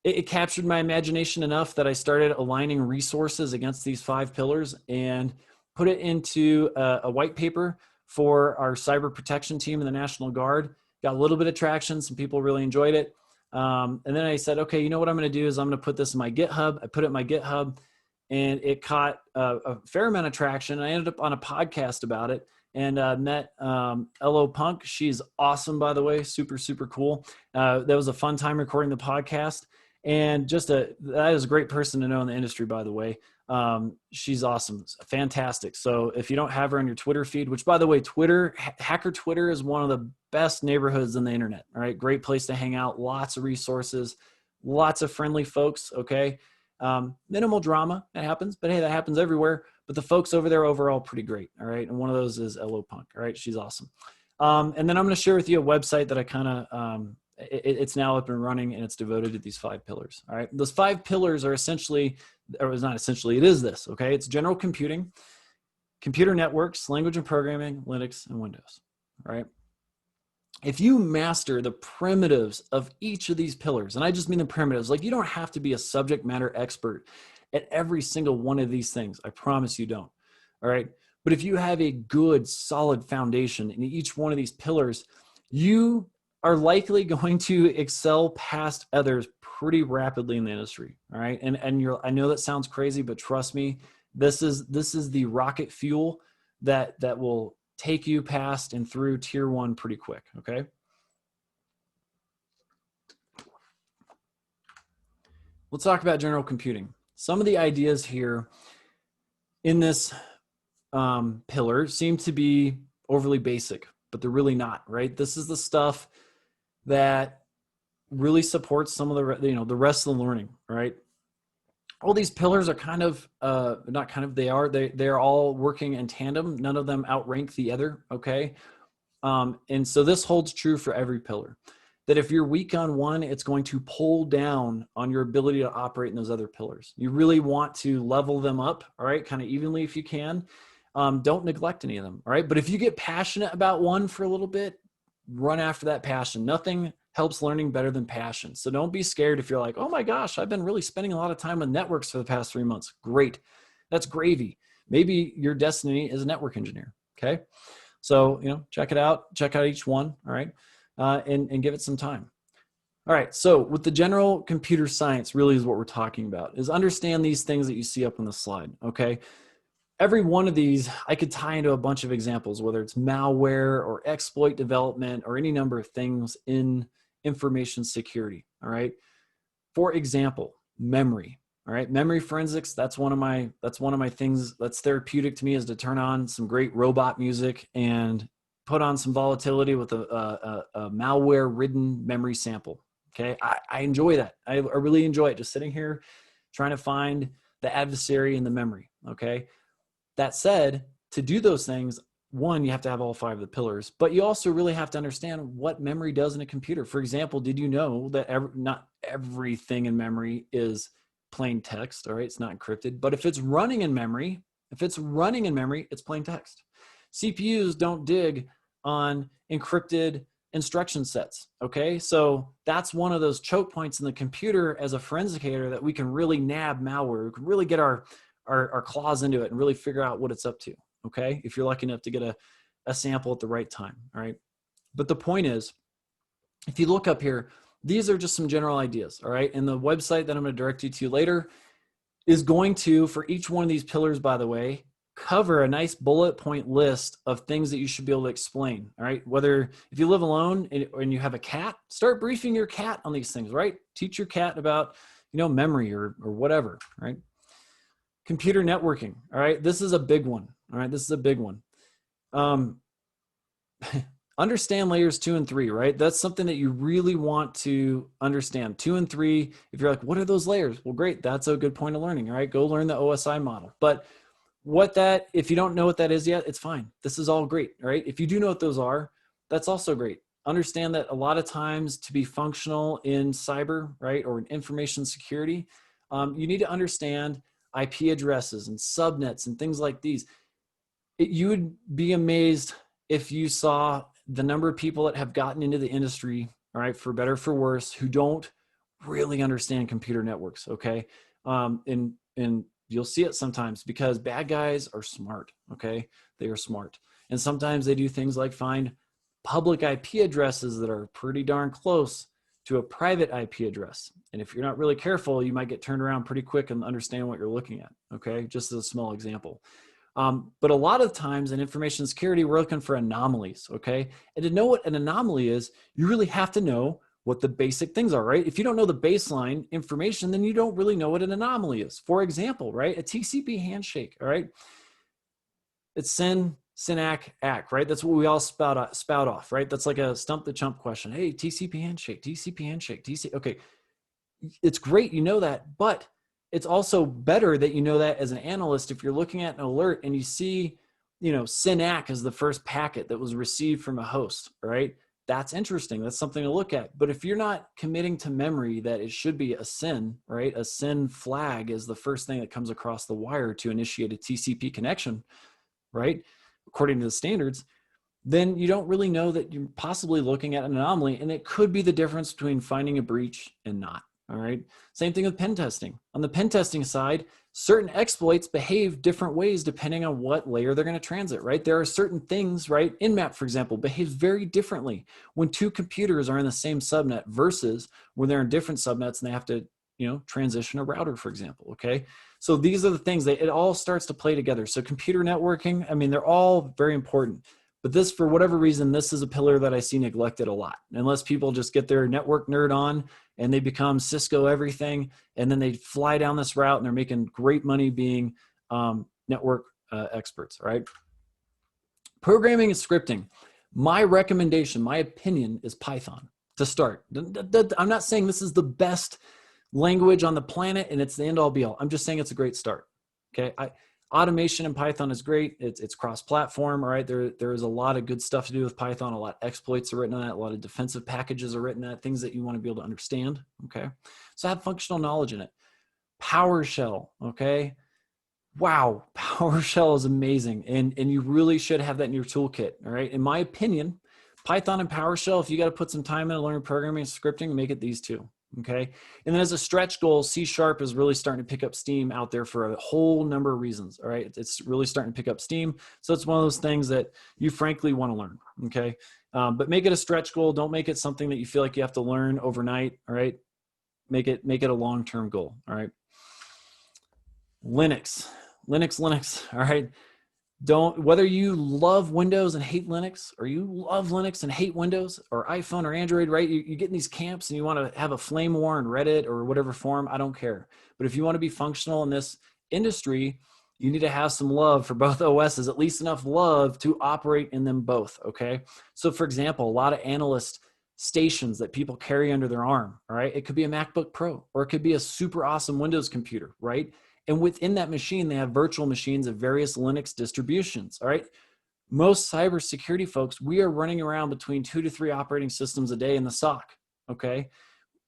it captured my imagination enough that I started aligning resources against these 5 pillars and put it into a white paper for our cyber protection team in the National Guard. Got a little bit of traction. Some people really enjoyed it. And then I said, okay, you know what I'm going to do is I'm going to put this in my GitHub. I put it in my GitHub and it caught a fair amount of traction. I ended up on a podcast about it and met LO Punk. She's awesome, by the way. Super, super cool. That was a fun time recording the podcast. And that is a great person to know in the industry, by the way. She's awesome. Fantastic. So if you don't have her on your Twitter feed, which by the way, Hacker Twitter is one of the best neighborhoods in the internet. All right. Great place to hang out. Lots of resources, lots of friendly folks. Okay. Minimal drama. That happens, but hey, that happens everywhere. But the folks over there overall pretty great. All right. And one of those is LO Punk. All right. She's awesome. And then I'm going to share with you a website that I kind of, it's now up and running, and it's devoted to these 5 pillars. All right. Those 5 pillars are essentially, or it's not essentially, it is this. Okay. It's general computing, computer networks, language and programming, Linux, and Windows. All right. If you master the primitives of each of these pillars, and I just mean the primitives, like you don't have to be a subject matter expert at every single one of these things. I promise you don't. All right. But if you have a good, solid foundation in each one of these pillars, you are likely going to excel past others pretty rapidly in the industry. All right. And I know that sounds crazy, but trust me, this is the rocket fuel that will take you past and through tier 1 pretty quick. Okay. Let's talk about general computing. Some of the ideas here in this pillar seem to be overly basic, but they're really not, right? This is the stuff that really supports some of the rest of the learning, right? All these pillars are kind of, they're all working in tandem. None of them outrank the other, okay? And so this holds true for every pillar, that if you're weak on one, it's going to pull down on your ability to operate in those other pillars. You really want to level them up, all right, kind of evenly if you can. Don't neglect any of them, all right? But if you get passionate about one for a little bit, run after that passion. Nothing helps learning better than passion. So don't be scared if you're like, oh my gosh, I've been really spending a lot of time on networks for the past 3 months. Great. That's gravy. Maybe your destiny is a network engineer, okay? So, check it out. Check out each one, all right? And give it some time. All right, so with the general computer science really is what we're talking about, is understand these things that you see up on the slide, okay? Every one of these, I could tie into a bunch of examples, whether it's malware or exploit development or any number of things in information security, all right? For example, memory, all right? Memory forensics, that's one of my things that's therapeutic to me, is to turn on some great robot music and put on some volatility with a malware-ridden memory sample, okay? I enjoy that. I really enjoy it, just sitting here trying to find the adversary in the memory, okay? That said, to do those things, one, you have to have all 5 of the pillars, but you also really have to understand what memory does in a computer. For example, did you know that not everything in memory is plain text, all right? It's not encrypted, but if it's running in memory, it's plain text. CPUs don't dig on encrypted instruction sets, okay? So that's one of those choke points in the computer as a forensicator that we can really nab malware. We can really get our claws into it and really figure out what it's up to, okay? If you're lucky enough to get a sample at the right time, all right? But the point is, if you look up here, These are just some general ideas, all right? And the website that I'm going to direct you to later is going to, for each one of these pillars, by the way, cover a nice bullet point list of things that you should be able to explain, all right? Whether if you live alone and you have a cat, start briefing your cat on these things, right? Teach your cat about, memory or whatever, right? Computer networking, all right? This is a big one, all right? This is a big one. Understand layers 2 and 3, right? That's something that you really want to understand. 2 and 3, if you're like, what are those layers? Well, great. That's a good point of learning, all right? Go learn the OSI model. But if you don't know what that is yet, it's fine. This is all great, right? If you do know what those are, that's also great. Understand that a lot of times to be functional in cyber, right, or in information security, you need to understand IP addresses and subnets and things like these. You would be amazed if you saw the number of people that have gotten into the industry, all right, for better or for worse, who don't really understand computer networks, okay? And you'll see it sometimes because bad guys are smart, okay? They are smart. And sometimes they do things like find public IP addresses that are pretty darn close to a private IP address. And if you're not really careful, you might get turned around pretty quick and understand what you're looking at, okay? Just as a small example. But a lot of times in information security, we're looking for anomalies, okay? And to know what an anomaly is, you really have to know what the basic things are, right? If you don't know the baseline information, then you don't really know what an anomaly is. For example, right, a TCP handshake, all right? It's SYN-ACK, ACK, right? That's what we all spout off, right? That's like a stump the chump question. Hey, TCP handshake, TCP handshake, TCP, okay. It's great, you know that, but it's also better that you know that as an analyst. If you're looking at an alert and you see, SYN-ACK as the first packet that was received from a host, right? That's interesting. That's something to look at. But if you're not committing to memory that it should be a SYN, right? A SYN flag is the first thing that comes across the wire to initiate a TCP connection, right? According to the standards, then you don't really know that you're possibly looking at an anomaly, and it could be the difference between finding a breach and not. All right. Same thing with pen testing. On the pen testing side, certain exploits behave different ways depending on what layer they're going to transit, right? There are certain things, right? Nmap, for example, behaves very differently when two computers are in the same subnet versus when they're in different subnets and they have to, transition a router, for example. Okay. So these are the things that it all starts to play together. So computer networking, I mean, they're all very important. But this, for whatever reason, this is a pillar that I see neglected a lot. Unless people just get their network nerd on and they become Cisco everything, and then they fly down this route and they're making great money being network experts, right? Programming and scripting. My recommendation, my opinion is Python to start. I'm not saying this is the best language on the planet and it's the end all be all. I'm just saying it's a great start, okay? Automation in Python is great. It's cross-platform, all right? There is a lot of good stuff to do with Python. A lot of exploits are written on that. A lot of defensive packages are written on that, things that you want to be able to understand, okay? So have functional knowledge in it. PowerShell, okay? Wow, PowerShell is amazing. And you really should have that in your toolkit, all right? In my opinion, Python and PowerShell, if you got to put some time into learning programming and scripting, make it these two. Okay. And then as a stretch goal, C# is really starting to pick up steam out there for a whole number of reasons. All right. It's really starting to pick up steam. So it's one of those things that you frankly want to learn. Okay. But make it a stretch goal. Don't make it something that you feel like you have to learn overnight. All right. Make it a long-term goal. All right. Linux. All right. Whether you love Windows and hate Linux, or you love Linux and hate Windows, or iPhone or Android, right? You get in these camps and you want to have a flame war in Reddit or whatever forum, I don't care. But if you want to be functional in this industry, you need to have some love for both OSs, at least enough love to operate in them both, okay? So for example, a lot of analyst stations that people carry under their arm, all right? It could be a MacBook Pro, or it could be a super awesome Windows computer, right? And within that machine, they have virtual machines of various Linux distributions, all right? Most cybersecurity folks, we are running around between 2 to 3 operating systems a day in the SOC, okay?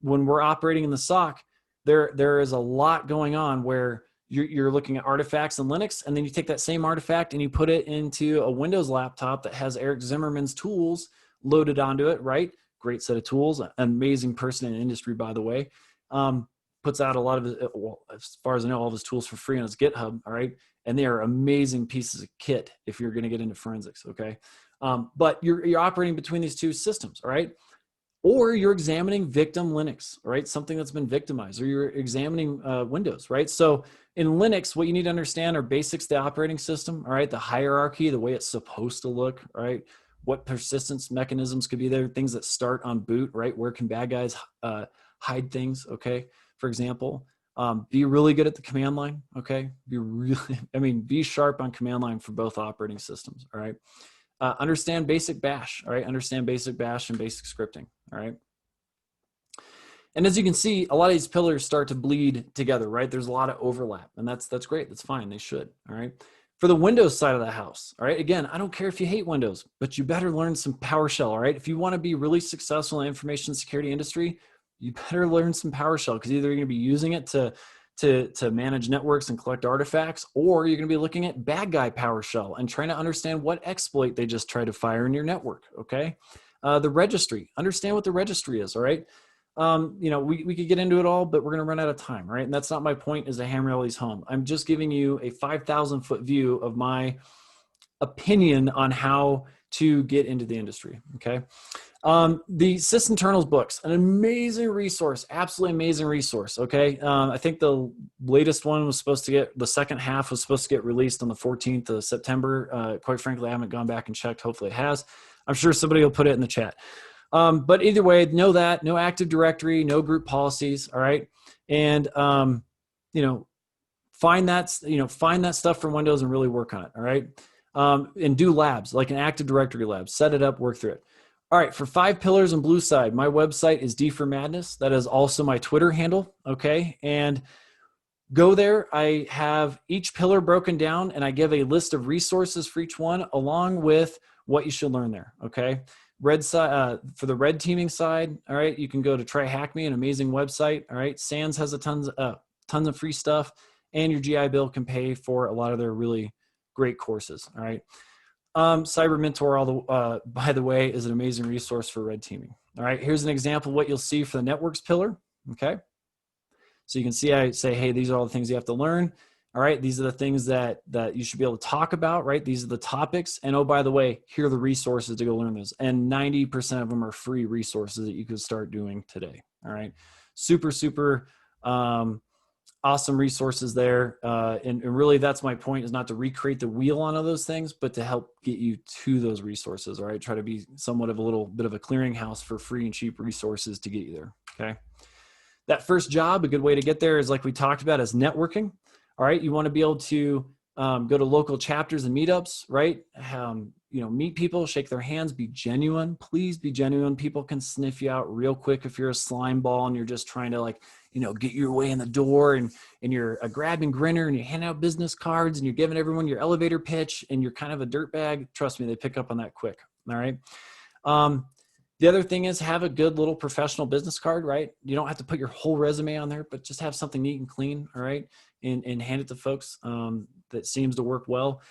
When we're operating in the SOC, there is a lot going on where you're looking at artifacts in Linux, and then you take that same artifact and you put it into a Windows laptop that has Eric Zimmerman's tools loaded onto it, right? Great set of tools, an amazing person in the industry, by the way. Puts out a lot of his, well, as far as I know, all of his tools for free on his GitHub, all right? And they are amazing pieces of kit if you're going to get into forensics, okay? But you're operating between these two systems, all right? or you're examining victim Linux, right? Something that's been victimized, or you're examining Windows, right? So in Linux, what you need to understand are basics of the operating system, all right? The hierarchy, the way it's supposed to look, right? What persistence mechanisms could be there, things that start on boot, right? Where can bad guys hide things, okay? For example, be really good at the command line, okay? Be sharp on command line for both operating systems, all right? Understand basic bash, all right? Understand basic bash and basic scripting, all right? And as you can see, a lot of these pillars start to bleed together, right? There's a lot of overlap, and that's great. That's fine. They should, all right? For the Windows side of the house, all right? Again, I don't care if you hate Windows, but you better learn some PowerShell, all right? If you want to be really successful in the information security industry, you better learn some PowerShell, because either you're going to be using it to manage networks and collect artifacts, or you're going to be looking at bad guy PowerShell and trying to understand what exploit they just tried to fire in your network, okay? The registry, understand what the registry is, all right? We could get into it all, but we're going to run out of time, right? And that's not my point, is to hammer all these home. I'm just giving you a 5,000-foot view of my opinion on how to get into the industry, okay? The Sysinternals books, an amazing resource, absolutely amazing resource, okay? I think the latest one was supposed to get, the second half was supposed to get released on the 14th of September. Quite frankly, I haven't gone back and checked. Hopefully it has. I'm sure somebody will put it in the chat. But either way, know that, no Active Directory, no group policies, all right? And, find that stuff from Windows and really work on it, all right? And do labs, like an Active Directory lab. Set it up, work through it. All right, for 5 pillars and blue side, my website is D for Madness. That is also my Twitter handle, okay? And go there. I have each pillar broken down, and I give a list of resources for each one, along with what you should learn there, okay? Red side, for the red teaming side, all right, you can go to Try Hack Me, an amazing website, all right? SANS has tons of free stuff, and your GI Bill can pay for a lot of their really great courses, all right? Cyber Mentor, by the way, is an amazing resource for red teaming. All right, here's an example of what you'll see for the networks pillar, okay? So you can see I say, hey, these are all the things you have to learn. All right, these are the things that you should be able to talk about, right? These are the topics. And oh, by the way, here are the resources to go learn those. And 90% of them are free resources that you could start doing today, all right? Super, super awesome resources there. And really that's my point, is not to recreate the wheel on all those things, but to help get you to those resources, all right? Try to be somewhat of a little bit of a clearinghouse for free and cheap resources to get you there, okay? That first job, a good way to get there is, like we talked about, is networking. All right, you want to be able to go to local chapters and meetups, right? Meet people, shake their hands, be genuine. Please be genuine. People can sniff you out real quick if you're a slime ball and you're just trying to get your way in the door, and you're a grab and grinner and you hand out business cards and you're giving everyone your elevator pitch and you're kind of a dirtbag. Trust me, they pick up on that quick. All right. The other thing is, have a good little professional business card, right? You don't have to put your whole resume on there, but just have something neat and clean, all right? And hand it to folks that seems to work well.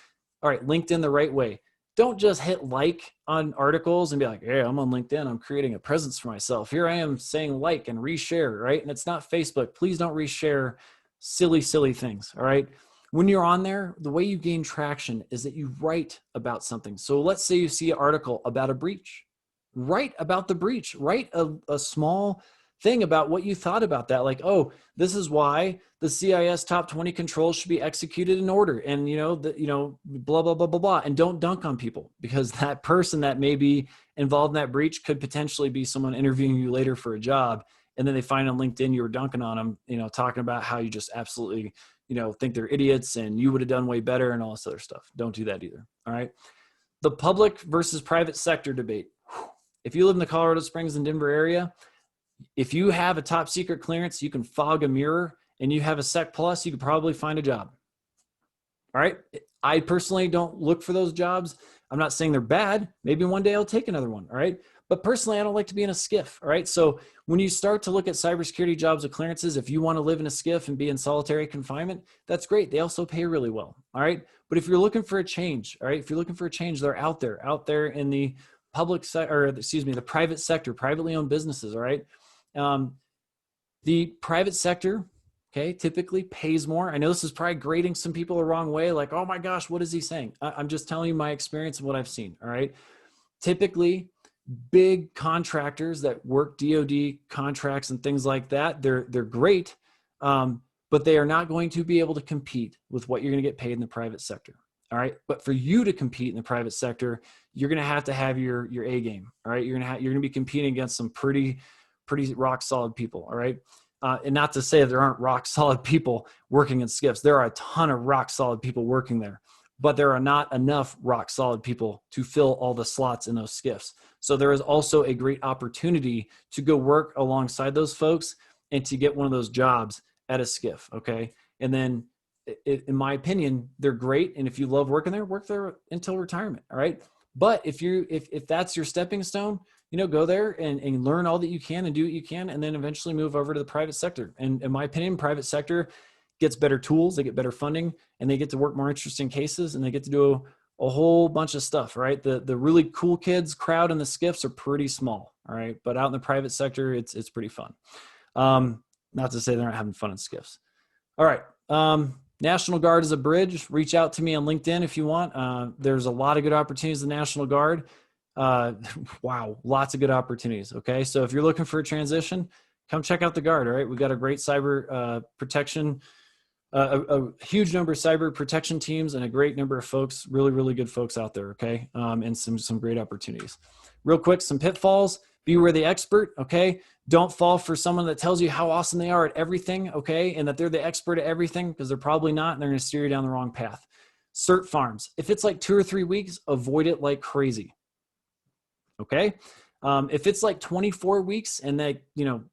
All right, LinkedIn the right way. Don't just hit like on articles and be like, hey, I'm on LinkedIn. I'm creating a presence for myself. Here I am saying like and reshare, right? And it's not Facebook. Please don't reshare silly things, all right? When you're on there, the way you gain traction is that you write about something. So let's say you see an article about a breach. Write about the breach. Write a small thing about what you thought about that. Like, oh, this is why the CIS top 20 controls should be executed in order. And, blah, blah, blah, blah, blah. And don't dunk on people, because that person that may be involved in that breach could potentially be someone interviewing you later for a job. And then they find on LinkedIn you were dunking on them, talking about how you just absolutely, think they're idiots and you would have done way better and all this other stuff. Don't do that either. All right. The public versus private sector debate. If you live in the Colorado Springs and Denver area, if you have a top secret clearance, you can fog a mirror, and you have a Sec Plus, you could probably find a job. All right. I personally don't look for those jobs. I'm not saying they're bad. Maybe one day I'll take another one. All right. But personally, I don't like to be in a skiff. All right. So when you start to look at cybersecurity jobs with clearances, if you want to live in a skiff and be in solitary confinement, that's great. They also pay really well. All right. But if you're looking for a change, all right, if you're looking for a change, they're out there in the the private sector, privately owned businesses. All right. The private sector, okay, typically pays more. I know this is probably grading some people the wrong way. Like, oh my gosh, what is he saying? I'm just telling you my experience and what I've seen. All right. Typically, big contractors that work DoD contracts and things like that, they're great, but they are not going to be able to compete with what you're going to get paid in the private sector. All right. But for you to compete in the private sector, you're going to have your A game. All right. You're going to be competing against some pretty rock solid people. All right. And not to say that there aren't rock solid people working in SCIFs. There are a ton of rock solid people working there, but there are not enough rock solid people to fill all the slots in those SCIFs. So there is also a great opportunity to go work alongside those folks and to get one of those jobs at a SCIF. Okay. And then in my opinion, they're great. And if you love working there, work there until retirement. All right. But if that's your stepping stone, go there and learn all that you can and do what you can, and then eventually move over to the private sector. And in my opinion, private sector gets better tools, they get better funding, and they get to work more interesting cases, and they get to do a whole bunch of stuff, right? The really cool kids crowd in the SCIFs are pretty small. All right. But out in the private sector, it's pretty fun. Not to say they're not having fun in SCIFs. All right. National Guard is a bridge. Reach out to me on LinkedIn if you want. There's a lot of good opportunities in the National Guard. Wow, lots of good opportunities. Okay, so if you're looking for a transition, come check out the Guard. All right, we've got a great cyber protection, a huge number of cyber protection teams, and a great number of folks, really good folks out there. Okay, and some great opportunities. Real quick, some pitfalls. Beware the expert. Okay, don't fall for someone that tells you how awesome they are at everything. Okay, and that they're the expert at everything, because they're probably not, and they're going to steer you down the wrong path. Cert farms. If it's like 2 or 3 weeks, avoid it like crazy. Okay. If it's like 24 weeks and they,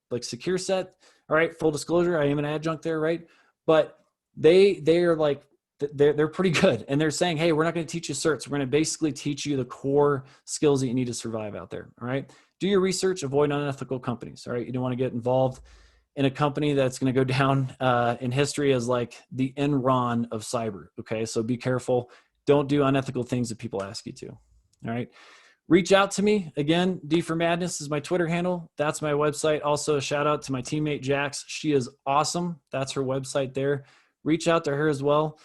like Secure Set, all right, full disclosure, I am an adjunct there, right? But they are like, they're pretty good. And they're saying, hey, we're not going to teach you certs. We're going to basically teach you the core skills that you need to survive out there. All right. Do your research, avoid unethical companies. All right. You don't want to get involved in a company that's going to go down in history as like the Enron of cyber. Okay. So be careful. Don't do unethical things that people ask you to. All right. Reach out to me. Again, D for Madness is my Twitter handle. That's my website. Also, a shout out to my teammate, Jax. She is awesome. That's her website there. Reach out to her as well.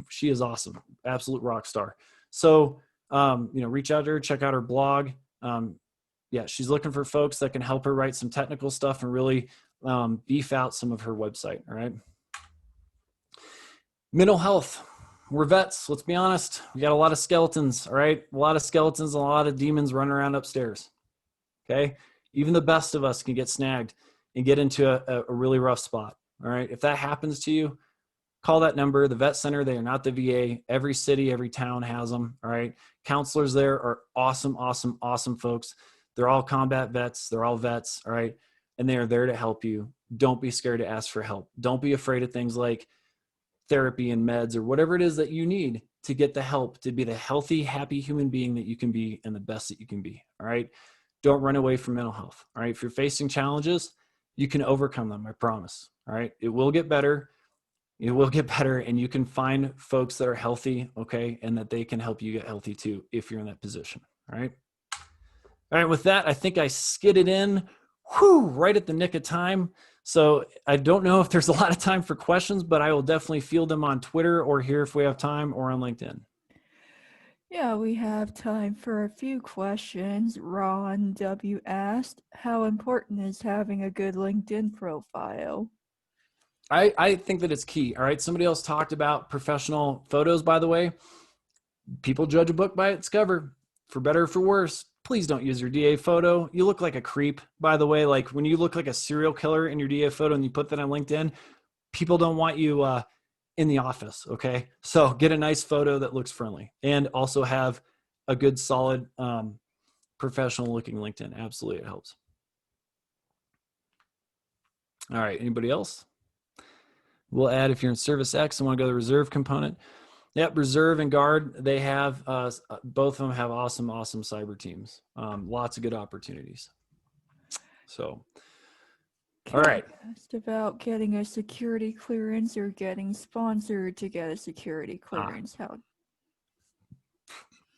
She is awesome. Absolute rock star. So, reach out to her, check out her blog. She's looking for folks that can help her write some technical stuff and really beef out some of her website. All right. Mental health. We're vets. Let's be honest. We got a lot of skeletons. All right. A lot of skeletons and a lot of demons running around upstairs. Okay. Even the best of us can get snagged and get into a really rough spot. All right. If that happens to you, call that number. The vet center, they are not the VA. Every city, every town has them. All right. Counselors there are awesome folks. They're all combat vets. They're all vets. All right. And they are there to help you. Don't be scared to ask for help. Don't be afraid of things like therapy and meds or whatever it is that you need to get the help to be the healthy, happy human being that you can be and the best that you can be. All right. Don't run away from mental health. All right. If you're facing challenges, you can overcome them. I promise. All right. It will get better. It will get better, and you can find folks that are healthy. Okay. And that they can help you get healthy too, if you're in that position. All right. All right. With that, I think I skidded in right at the nick of time. So I don't know if there's a lot of time for questions, but I will definitely field them on Twitter or here if we have time, or on LinkedIn. Yeah, we have time for a few questions. Ron W. asked, how important is having a good LinkedIn profile? I think that it's key. All right. Somebody else talked about professional photos, by the way. People judge a book by its cover, for better or for worse. Please don't use your DA photo. You look like a creep, by the way. Like when you look like a serial killer in your DA photo and you put that on LinkedIn, people don't want you in the office. Okay. So get a nice photo that looks friendly, and also have a good, solid, professional looking LinkedIn. Absolutely. It helps. All right. Anybody else? We'll add, if you're in Service X and want to go to the reserve component. Yep, reserve and guard, they have, both of them have awesome cyber teams. Lots of good opportunities. So, all right. Asked about getting a security clearance or getting sponsored to get a security clearance. How?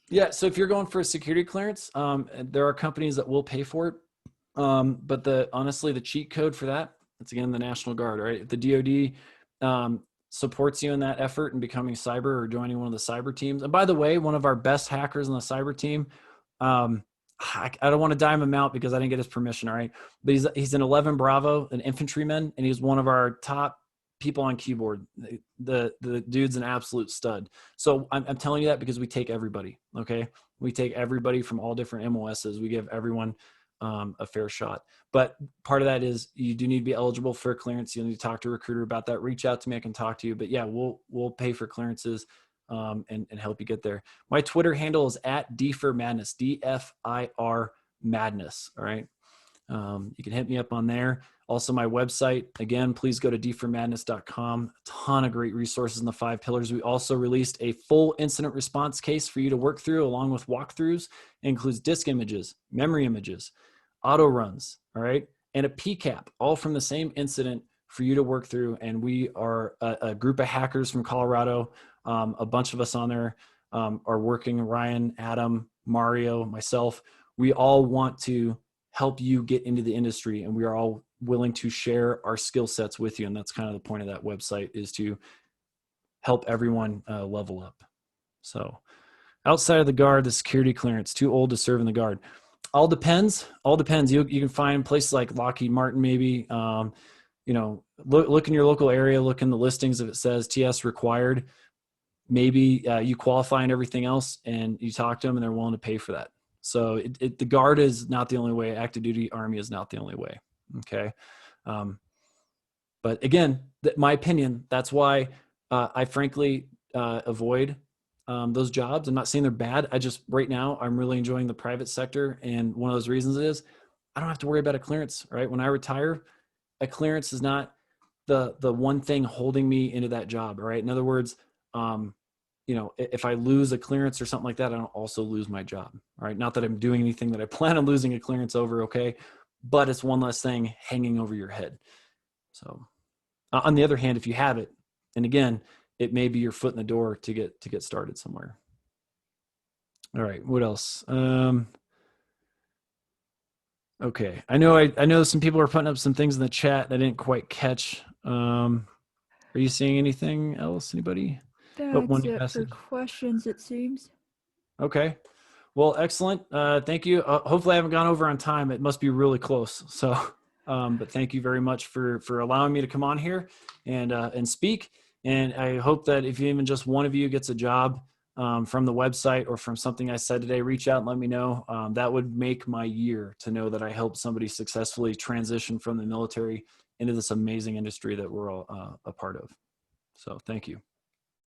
Yeah, so if you're going for a security clearance, there are companies that will pay for it. But honestly, the cheat code for that, it's again the National Guard, right? If the DoD supports you in that effort in becoming cyber or joining one of the cyber teams. And by the way, one of our best hackers on the cyber team, I don't want to dime him out because I didn't get his permission. All right. But he's an 11 Bravo, an infantryman, and he's one of our top people on keyboard. The dude's an absolute stud. So I'm telling you that because we take everybody. Okay. We take everybody from all different MOSs. We give everyone a fair shot. But part of that is you do need to be eligible for clearance. You need to talk to a recruiter about that. Reach out to me. I can talk to you. But yeah, we'll pay for clearances and help you get there. My Twitter handle is at DFIR Madness, DFIR Madness. All right. You can hit me up on there. Also, my website, again, please go to dfirmadness.com. A ton of great resources in the 5 pillars. We also released a full incident response case for you to work through along with walkthroughs. It includes disk images, memory images, auto runs, all right, and a PCAP, all from the same incident for you to work through. And we are a group of hackers from Colorado. A bunch of us on there are working, Ryan, Adam, Mario, myself. We all want to help you get into the industry, and we are all willing to share our skill sets with you. And that's kind of the point of that website, is to help everyone level up. So outside of the guard, the security clearance, too old to serve in the guard. All depends. You can find places like Lockheed Martin, maybe, look in your local area, look in the listings if it says TS required. Maybe you qualify and everything else, and you talk to them and they're willing to pay for that. So the guard is not the only way. Active duty Army is not the only way. Okay. But again, my opinion, that's why I frankly avoid those jobs. I'm not saying they're bad. Right now, I'm really enjoying the private sector. And one of those reasons is I don't have to worry about a clearance, right? When I retire, a clearance is not the one thing holding me into that job. All right. In other words, if I lose a clearance or something like that, I don't also lose my job. All right. Not that I'm doing anything that I plan on losing a clearance over. Okay. But it's one less thing hanging over your head. So on the other hand, if you have it, and again, it may be your foot in the door to get started somewhere. All right. What else? Okay. I know some people are putting up some things in the chat that I didn't quite catch. Are you seeing anything else? Anybody? That's it for questions, it seems. Okay. Well, excellent. Thank you. Hopefully I haven't gone over on time. It must be really close. So, but thank you very much for allowing me to come on here and speak. And I hope that if even just one of you gets a job from the website or from something I said today, reach out and let me know. That would make my year to know that I helped somebody successfully transition from the military into this amazing industry that we're all a part of. So thank you.